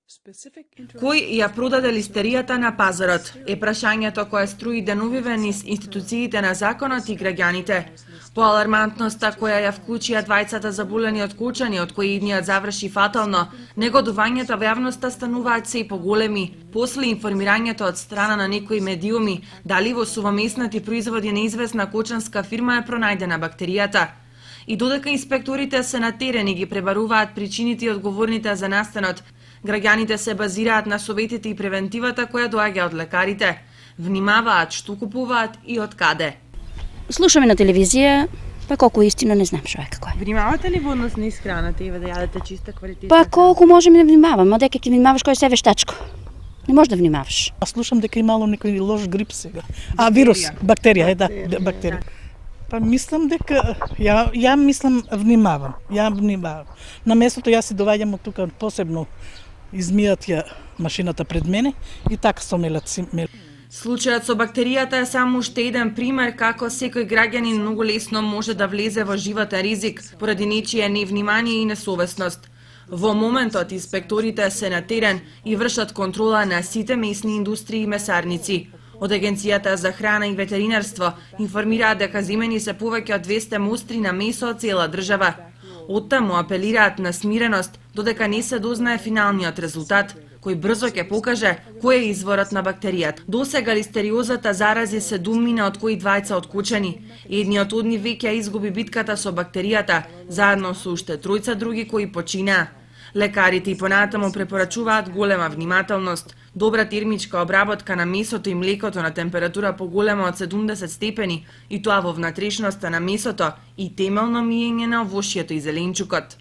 Кој ја продаде листеријата на пазарот е прашањето кое струи деновиве низ институциите на законот и граѓаните. По алармантноста која ја вклучија двајцата заболени од кучани, од кои едниот заврши фатално, негодувањето во јавноста стануваат се и поголеми. После информирањето од страна на некои медиуми дали во сувомеснати производи на известна кочанска фирма е пронајдена бактеријата. И додека инспекторите се на терен и ги пребаруваат причините и одговорните за настанот, граѓаните се базираат на советите и превентивата која доаѓа од лекарите. Внимаваат што купуваат и од каде. Слушаме на телевизија, па колку истина не знам што е како е. Внимавате ли во однос на исхраната и да јадете чиста квалитетна? Па колку можеме да внимаваме, а дека ќе внимаваш кој се вештачко. Не можеш да внимаваш. Слушам дека имало некој лош грип сега. Вирус, бактерија, да, бактерија. Па мислам дека ја мислам внимавам. На местото јас си доваѓам од тука посебно измијат ја машината пред мене и така со мелат си мелат. Случајот со бактеријата е само уште еден пример како секој граѓанин многу лесно може да влезе во животен ризик поради нечие невнимание и несовесност. Во моментот инспекторите се на терен и вршат контрола на сите месни индустрии и месарници. Од Агенцијата за храна и ветеринарство информираат дека земени се повеќе од 200 мостри на месо од цела држава. Оттаму апелираат на смиреност, додека не се дознае финалниот резултат, кој брзо ќе покаже кој е изворот на бактеријата. Досега листериозата зарази 7 од кои 2 од кучани. Едниот од нив веќе изгуби битката со бактеријата, заедно со уште 3 други кои починаа. Лекарите и понатаму препорачуваат голема внимателност, добра термичка обработка на месото и млекото на температура поголема од 70 степени, и тоа во внатрешноста на месото и темелно миење на овошјето и зеленчукот.